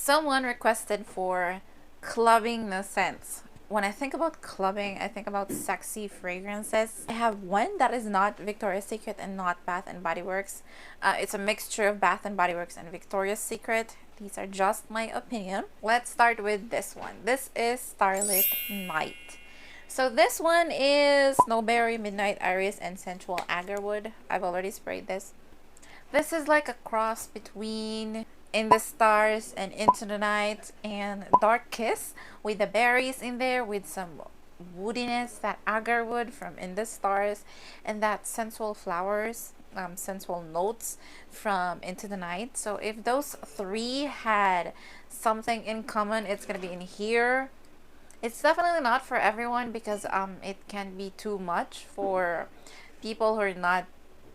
Someone requested for clubbing the scents. When I think about clubbing, I think about sexy fragrances. I have one that is not Victoria's Secret and not Bath and Body Works. It's a mixture of Bath and Body Works and Victoria's Secret. These are just my opinion. Let's start with this one. This is Starlit Night. So this one is Snowberry, Midnight Iris, and Sensual Agarwood. I've already sprayed this. This is like a cross between In the Stars and Into the Night and Dark Kiss with the berries in there with some woodiness, that agarwood from In the Stars, and that sensual flowers, sensual notes from Into the Night. So if those three had something in common, it's gonna be in here. It's definitely not for everyone because it can be too much for people who are not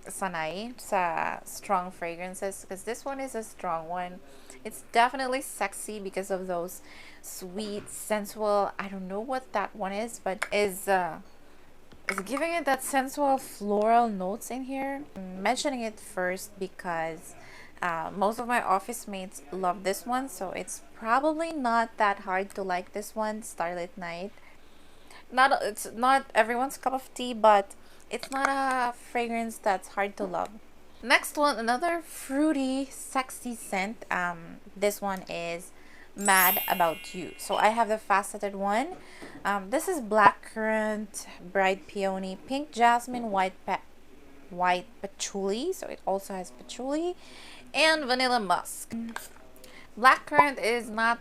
sanay sa strong fragrances, because this one is a strong one. It's definitely sexy because of those sweet, sensual, I don't know what that one is, but is giving it that sensual floral notes in here. I'm mentioning it first because most of my office mates love this one, so it's probably not that hard to like this one, Starlit Night. It's not everyone's cup of tea, but it's not a fragrance that's hard to love. Next one, another fruity, sexy scent. This one is Mad About You. So I have the faceted one. This is blackcurrant, bright peony, pink jasmine, white patchouli. So it also has patchouli and vanilla musk. Blackcurrant is not,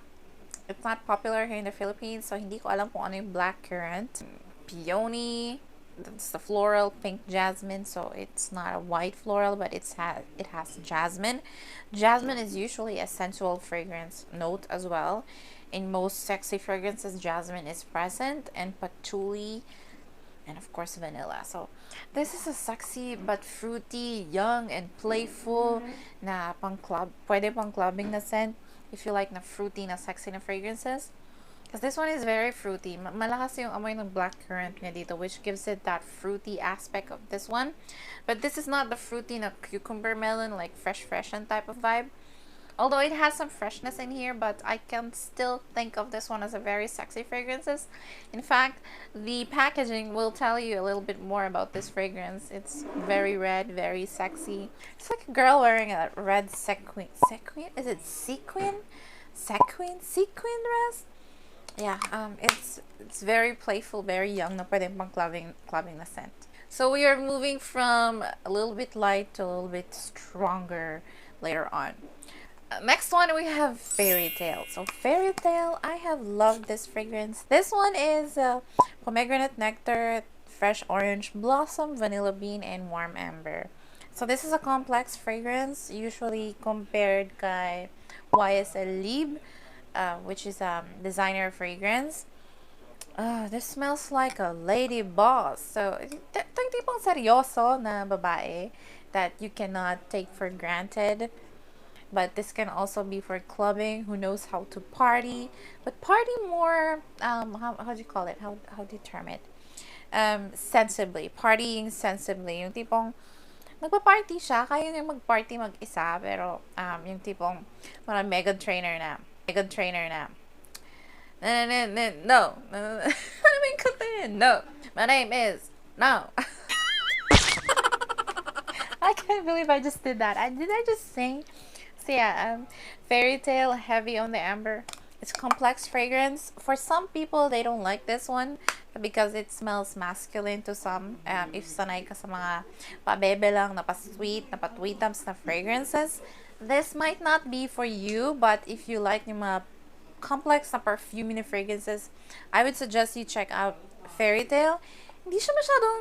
it's not popular here in the Philippines, so hindi ko alam kung ano yung blackcurrant. Peony, it's the floral, pink jasmine, so it's not a white floral, but it has jasmine. Jasmine is usually a sensual fragrance note as well. In most sexy fragrances, jasmine is present, and patchouli, and of course vanilla. So this is a sexy but fruity, young and playful na pang club, pwede pang clubbing na scent if you like na fruity na sexy na fragrances. Because this one is very fruity. Malakas yung amoy ng blackcurrant niya dito, which gives it that fruity aspect of this one. But this is not the fruity na cucumber melon, like fresh and type of vibe. Although it has some freshness in here, but I can still think of this one as a very sexy fragrances. In fact, the packaging will tell you a little bit more about this fragrance. It's very red, very sexy. It's like a girl wearing a red sequin. Is it sequin? Sequin dress? Yeah, it's very playful, very young, na pwede pang clubbing na scent. So we are moving from a little bit light to a little bit stronger later on. Next one, we have Fairytale. So Fairytale, I have loved this fragrance. This one is pomegranate nectar, fresh orange blossom, vanilla bean, and warm amber. So this is a complex fragrance, usually compared kay YSL Libre, which is a designer fragrance. This smells like a lady boss. So, ito yung tipong seryoso na babae that you cannot take for granted. But this can also be for clubbing, who knows how to party. But party more, how do you call it? How do you term it? Sensibly. Partying sensibly. Yung tipong, nagpa-party siya, kaya niya mag-party mag-isa, pero yung tipong parang mega trainer na. No. No. My name is No. I can't believe I just did that. Did I just sing? So yeah, Fairytale, heavy on the amber. It's complex fragrance. For some people, they don't like this one because it smells masculine to some. If sanay ka sa mga pabebe lang, na pa-sweet, na pa-tweetums na fragrances, this might not be for you. But if you like yung mga complex na perfume na fragrances, I would suggest you check out Fairytale. Hindi siya masyadong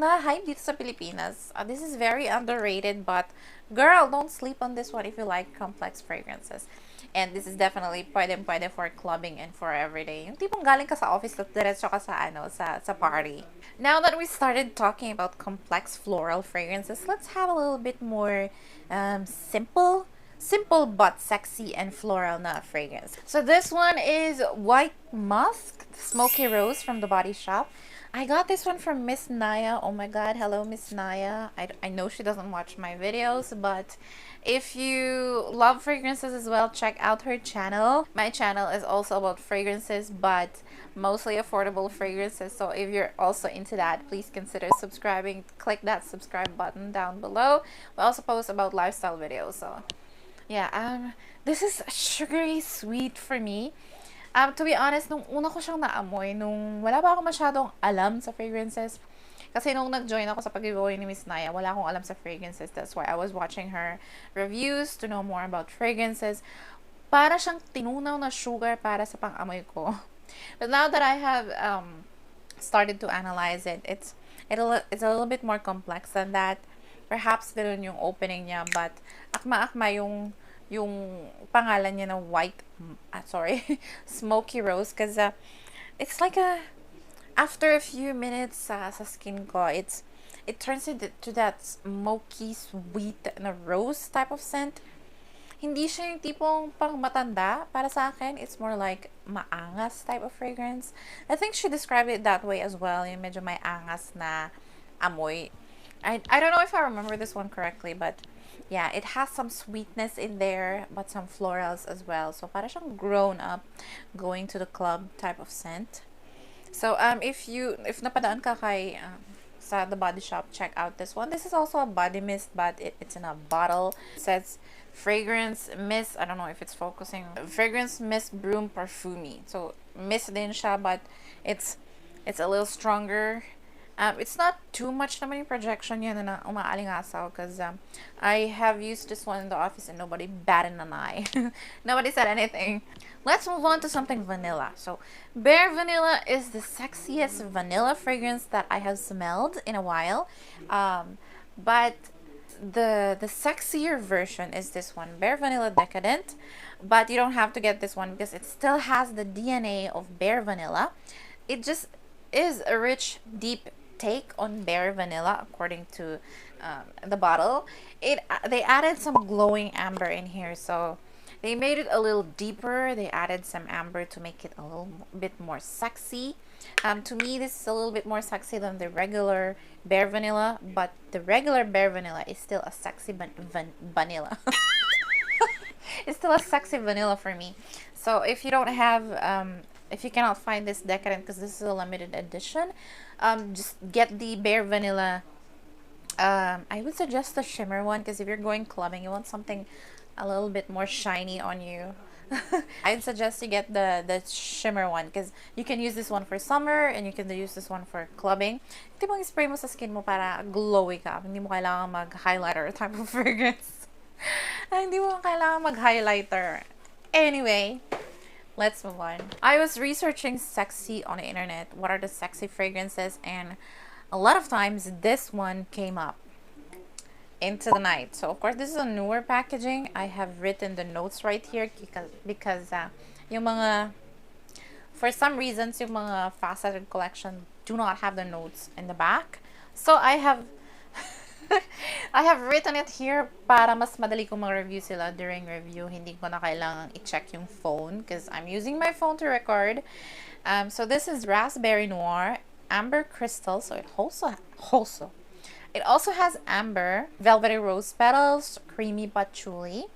na-hype dito sa Pilipinas. This is very underrated, but girl, don't sleep on this one if you like complex fragrances. And this is definitely pwede for clubbing and for everyday. Yung tipong galing ka sa office, diretso ka sa party. Now that we started talking about complex floral fragrances, let's have a little bit more simple simple but sexy and floral na fragrance. So this one is White Musk, Smoky Rose from the Body Shop. I got this one from Miss Naya. Oh my god, hello Miss Naya. I know she doesn't watch my videos, but if you love fragrances as well, check out her channel. My channel is also about fragrances, but mostly affordable fragrances. So if you're also into that, please consider subscribing. Click that subscribe button down below. We also post about lifestyle videos. So yeah, this is sugary sweet for me. To be honest, nung una ko siyang naamoy, nung wala pa ako masyadong alam sa fragrances, kasi nung nag-join ako sa pag-giveaway ni Miss Naya, wala akong alam sa fragrances. That's why I was watching her reviews to know more about fragrances. Para siyang tinunaw na sugar para sa pang-amoy ko. But now that I have started to analyze it, it's a little bit more complex than that. Perhaps ganun yung opening niya, but akma-akma yung pangalan niya na Smoky Rose, because it's like after a few minutes sa skin ko, it turns into that smoky sweet na rose type of scent. Hindi siya yung tipong pang matanda para sa akin. It's more like maangas type of fragrance. I think she described it that way as well, yung medyo may angas na amoy. I don't know if I remember this one correctly, but yeah, it has some sweetness in there, but some florals as well. So para siyang grown up, going to the club type of scent. So if napadaan ka kay sa the Body Shop, check out this one. This is also a body mist, but it's in a bottle. It says fragrance mist. I don't know if it's focusing. Fragrance mist broom parfumi. So mist din siya, but it's a little stronger. It's not too much naman yung projection yan na umaalingasaw, because I have used this one in the office and nobody batted an eye. Nobody said anything. Let's move on to something vanilla. So Bare Vanilla is the sexiest vanilla fragrance that I have smelled in a while. But the sexier version is this one, Bare Vanilla Decadent. But you don't have to get this one because it still has the DNA of Bare Vanilla. It just is a rich, deep take on Bare Vanilla, according to the bottle. They added some glowing amber in here, so they made it a little deeper. They added some amber to make it a little bit more sexy. To me, this is a little bit more sexy than the regular Bare Vanilla, but the regular Bare Vanilla is still a sexy vanilla. It's still a sexy vanilla for me. So if you don't have if you cannot find this Decadent, because this is a limited edition, just get the Bare Vanilla. I would suggest the shimmer one, because if you're going clubbing, you want something a little bit more shiny on you. I'd suggest you get the shimmer one, because you can use this one for summer and you can use this one for clubbing. Ito mong spray mo sa skin mo para glowy ka. Hindi mo kailangan mag-highlighter type of fragrance. Hindi mo kailangan mag-highlighter. Anyway, let's move on. I was researching sexy on the internet. What are the sexy fragrances? And a lot of times this one came up. Into the Night. So of course this is a newer packaging. I have written the notes right here because yung mga, for some reasons, yung mga faceted collection do not have the notes in the back. So I have I have written it here para mas madali kong mag-review sila during review. Hindi ko na kailangang i-check yung phone because I'm using my phone to record. So this is Raspberry Noir, Amber Crystal. So it also has amber, velvety rose petals, creamy patchouli,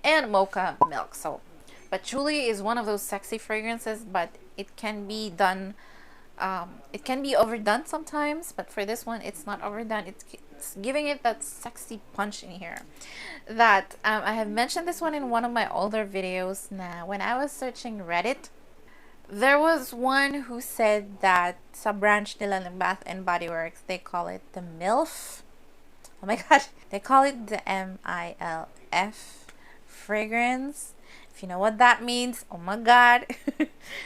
and mocha milk. So patchouli is one of those sexy fragrances, but it can be done. It can be overdone sometimes, but for this one, it's not overdone. It's giving it that sexy punch in here. That I have mentioned this one in one of my older videos. Now, when I was searching Reddit, there was one who said that sa branch nila ng Bath and Body Works, they call it the MILF. Oh my gosh, they call it the MILF fragrance. If you know what that means, oh my god.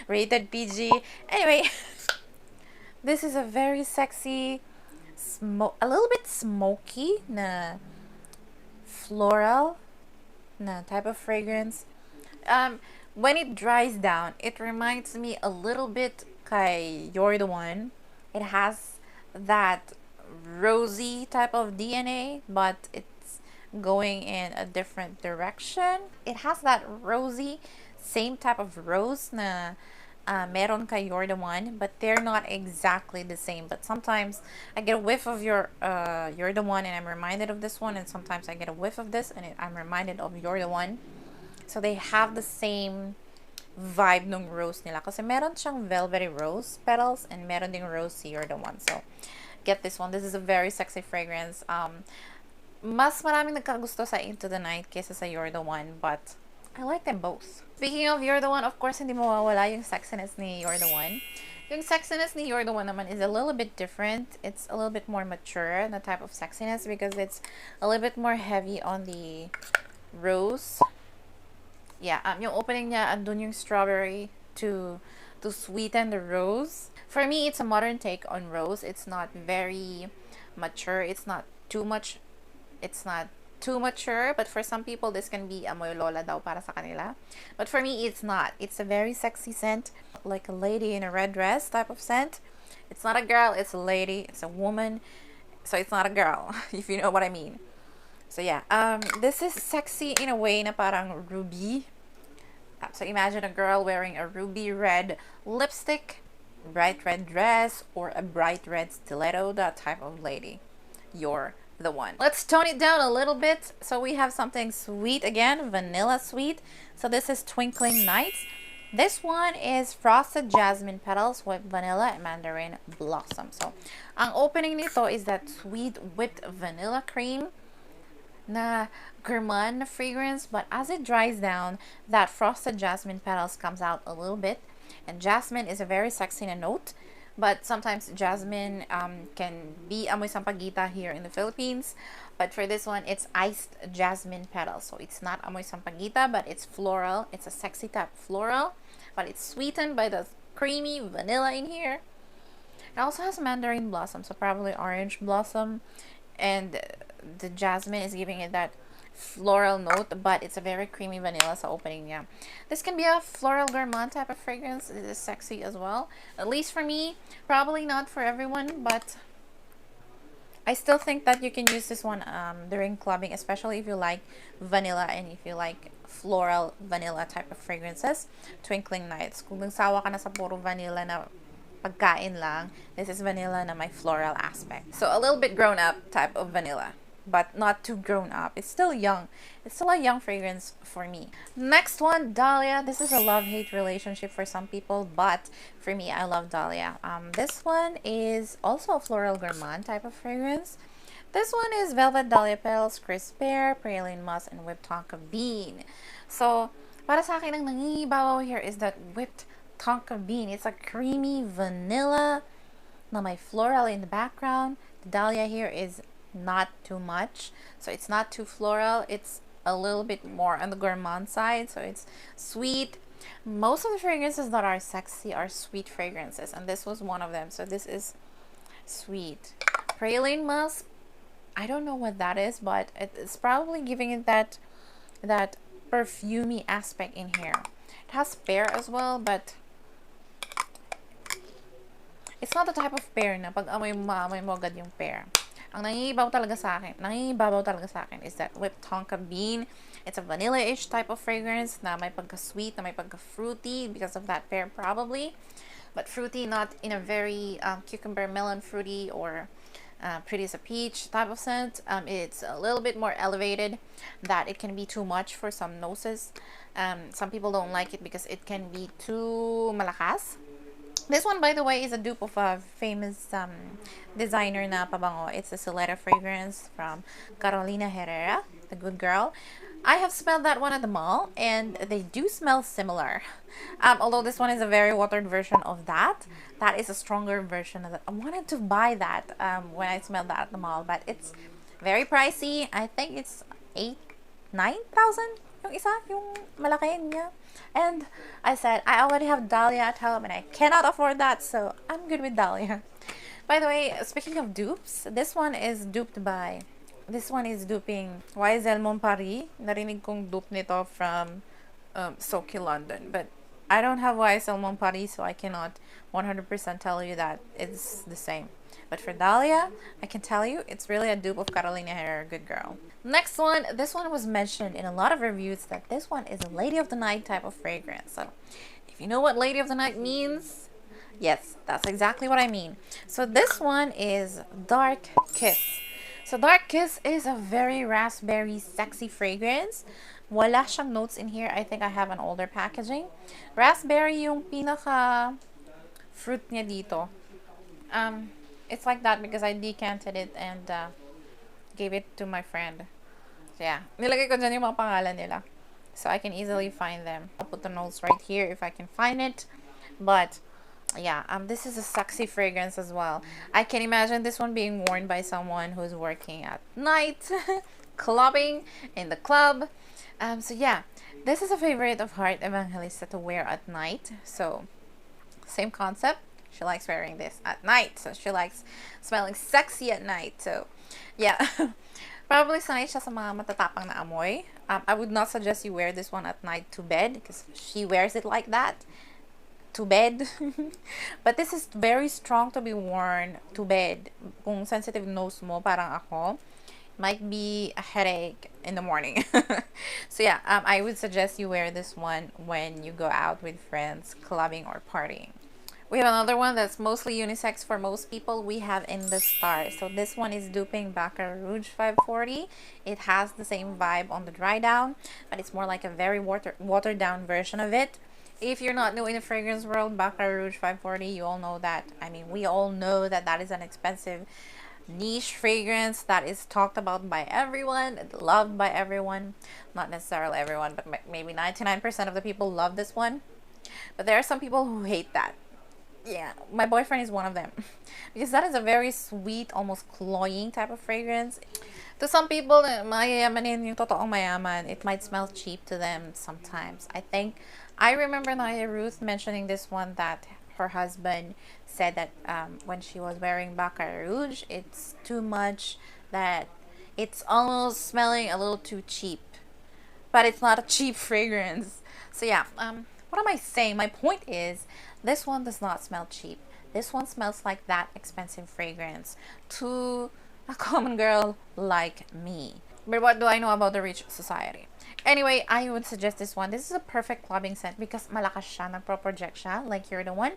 Rated PG. Anyway, this is a very sexy, a little bit smoky na floral na type of fragrance. When it dries down, it reminds me a little bit kay You're the One. It has that rosy type of DNA, but it's going in a different direction. It has that rosy, same type of rose na meron kay You're the One, but they're not exactly the same. But sometimes I get a whiff of You're the One and I'm reminded of this one, and sometimes I get a whiff of this and I'm reminded of You're the One. So they have the same vibe nung rose nila. Kasi meron siyang velvety rose petals and meron ding rose si You're the One. So get this one. This is a very sexy fragrance. Mas maraming nagkagusto sa Into the Night kaysa sa You're the One, but I like them both. Speaking of You're the One, of course, hindi mawawala yung sexiness ni You're the One. Yung sexiness ni You're the One naman is a little bit different. It's a little bit more mature na type of sexiness because it's a little bit more heavy on the rose. Yeah, yung opening niya, andun yung strawberry to sweeten the rose. For me, it's a modern take on rose. It's not very mature. It's not too much. It's not too mature, but for some people, this can be amoy lola daw para sa kanila. But for me, it's not. It's a very sexy scent, like a lady in a red dress type of scent. It's not a girl, it's a lady, it's a woman. So it's not a girl, if you know what I mean. So yeah, this is sexy in a way na parang ruby. So imagine a girl wearing a ruby red lipstick, bright red dress, or a bright red stiletto, that type of lady. You're the one. Let's tone it down a little bit. So we have something sweet again, vanilla sweet. So this is Twinkling Nights. This one is frosted jasmine petals with vanilla and mandarin blossom. So ang opening nito is that sweet whipped vanilla cream na gourmand fragrance, but as it dries down, that frosted jasmine petals comes out a little bit, and jasmine is a very sexy note. But sometimes jasmine can be amoy sampagita here in the Philippines. But for this one, it's iced jasmine petals. So it's not amoy sampagita, but it's floral. It's a sexy type floral. But it's sweetened by the creamy vanilla in here. It also has mandarin blossom, so probably orange blossom. And the jasmine is giving it that floral note, but it's a very creamy vanilla sa opening niya. This can be a floral gourmand type of fragrance. It is sexy as well, at least for me. Probably not for everyone, but I still think that you can use this one during clubbing, especially if you like vanilla and if you like floral vanilla type of fragrances. Twinkling Nights. Kung nagsawa ka na sa puro vanilla na pagkain lang, this is vanilla na may floral aspect. So a little bit grown up type of vanilla, but not too grown up. It's still young. It's still a young fragrance for me. Next one, Dahlia. This is a love-hate relationship for some people, but for me, I love Dahlia. This one is also a floral gourmand type of fragrance. This one is velvet dahlia petals, crisp pear, praline musk, and whipped tonka bean. So, para sa akin, ang nangingibabaw here is that whipped tonka bean. It's a creamy vanilla na may floral in the background. The dahlia here is not too much, so it's not too floral. It's a little bit more on the gourmand side, so it's sweet. Most of the fragrances that are sexy are sweet fragrances, and this was one of them. So this is sweet. Praline musk, I don't know what that is, but it's probably giving it that perfumey aspect in here. It has pear as well, but it's not the type of pear na pag amoy mo, maamoy mo agad yung pear. Ang nangingibabaw talaga sa akin is that whipped tonka bean. It's a vanilla-ish type of fragrance na may pagka-sweet, na may pagka-fruity because of that pear probably. But fruity, not in a very cucumber melon fruity or pretty as a peach type of scent. It's a little bit more elevated, that it can be too much for some noses. Some people don't like it because it can be too malakas. This one, by the way, is a dupe of a famous designer na pabango. It's a Solera fragrance from Carolina Herrera, the good girl. I have smelled that one at the mall, and they do smell similar. Although this one is a very watered version of that. That is a stronger version of that. I wanted to buy that when I smelled that at the mall, but it's very pricey. I think it's 9,000 yung isa, yung malaki niya. And I said, I already have Dahlia at home and I cannot afford that, so I'm good with Dahlia. By the way, speaking of dupes, this one is duping YSL Mon Paris. Narinig kong dupe nito from Smoky London, but I don't have YSL Mon Paris, so I cannot 100% tell you that it's the same. But for Dahlia, I can tell you, it's really a dupe of Carolina Herrera, good girl. Next one, this one was mentioned in a lot of reviews that this one is a Lady of the Night type of fragrance. So if you know what Lady of the Night means, yes, that's exactly what I mean. So this one is Dark Kiss. So Dark Kiss is a very raspberry sexy fragrance. Wala siyang notes in here. I think I have an older packaging. Raspberry yung pinaka fruit niya dito. It's like that because I decanted it and gave it to my friend. So yeah, nilagay ko dyan yung mga pangalan nila. So I can easily find them. I'll put the notes right here if I can find it. But yeah, this is a sexy fragrance as well. I can imagine this one being worn by someone who's working at night, clubbing in the club. So yeah, this is a favorite of Heart Evangelista to wear at night. So same concept. She likes wearing this at night. So she likes smelling sexy at night. So yeah, probably sanay siya sa mga matatapang na amoy. I would not suggest you wear this one at night to bed because she wears it like that to bed. But this is very strong to be worn to bed. Kung sensitive nose mo, parang ako, might be a headache in the morning. So yeah, I would suggest you wear this one when you go out with friends, clubbing or partying. We have another one that's mostly unisex for most people. We have In the Star. So this one is duping Baccarat Rouge 540. It has the same vibe on the dry down, but it's more like a very watered down version of it. If you're not new in the fragrance world, Baccarat Rouge 540, you all know that. I mean, we all know that that is an expensive niche fragrance that is talked about by everyone, loved by everyone. Not necessarily everyone, but maybe 99% of the people love this one. But there are some people who hate that. Yeah, my boyfriend is one of them. Because that is a very sweet, almost cloying type of fragrance. To some people, mayayamanin yung totoong mayaman. It might smell cheap to them sometimes. I remember Naya Ruth mentioning this one that her husband said that when she was wearing Baccarat Rouge, it's too much, that it's almost smelling a little too cheap. But it's not a cheap fragrance. So yeah, what am I saying? My point is, this one does not smell cheap. This one smells like that expensive fragrance to a common girl like me. But what do I know about the rich society? Anyway, I would suggest this one. This is a perfect clubbing scent because malakas siya, nagpro-project siya, like You're the One.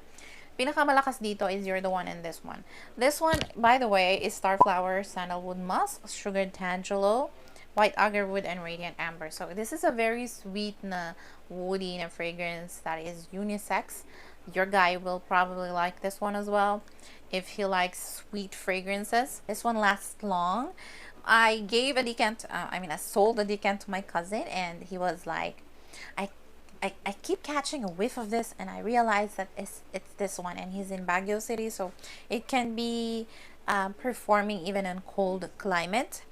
Pinakamalakas dito is You're the One and this one. This one, by the way, is Starflower, Sandalwood Musk, Sugared Tangelo, White Agarwood, and Radiant Amber. So this is a very sweet na woody na fragrance that is unisex. Your guy will probably like this one as well if he likes sweet fragrances. This one lasts long. I gave a decant, I sold a decant to my cousin, and he was like, I keep catching a whiff of this, and I realized that it's this one, and he's in Baguio City, so it can be performing even in cold climate.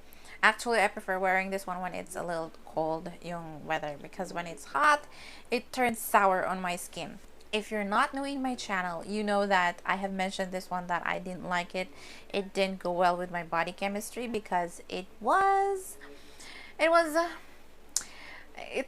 Actually, I prefer wearing this one when it's a little cold yung weather, because when it's hot, it turns sour on my skin. If you're not new in my channel, you know that I have mentioned this one that I didn't like it. It didn't go well with my body chemistry because it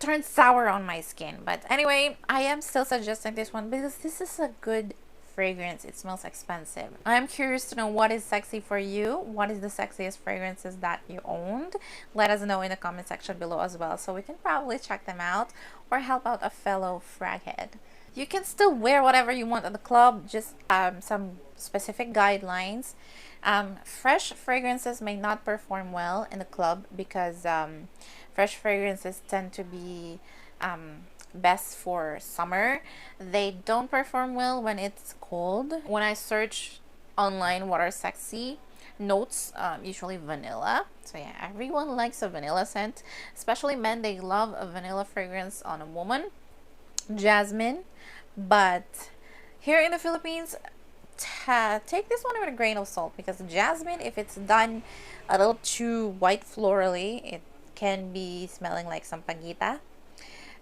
turned sour on my skin. But anyway, I am still suggesting this one because this is a good fragrance. It smells expensive. I'm curious to know what is sexy for you. What is the sexiest fragrances that you owned? Let us know in the comment section below as well, so we can probably check them out or help out a fellow fraghead. You can still wear whatever you want at the club, just some specific guidelines. Fresh fragrances may not perform well in the club because fresh fragrances tend to be best for summer. They don't perform well when it's cold. When I search online what are sexy notes, usually vanilla. So yeah, everyone likes a vanilla scent, especially men. They love a vanilla fragrance on a woman. Jasmine. But here in the Philippines, take this one with a grain of salt, because jasmine, if it's done a little too white florally, it can be smelling like sampaguita.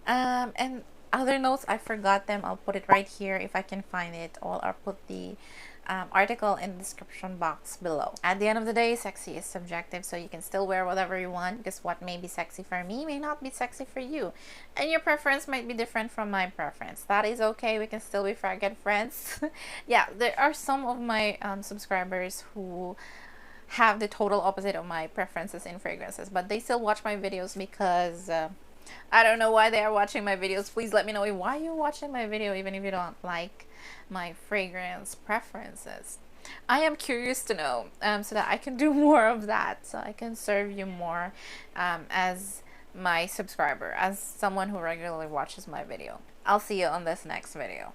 And other notes, I forgot them. I'll put it right here if I can find it, or I'll put the article in the description box below. At the end of the day, sexy is subjective, so you can still wear whatever you want, because what may be sexy for me may not be sexy for you, and your preference might be different from my preference. That is okay. We can still be good friends. Yeah, there are some of my subscribers who have the total opposite of my preferences in fragrances, but they still watch my videos because I don't know why they are watching my videos. Please let me know why you're watching my video, even if you don't like my fragrance preferences. I am curious to know, so that I can do more of that, so I can serve you more as my subscriber, as someone who regularly watches my video. I'll see you on this next video.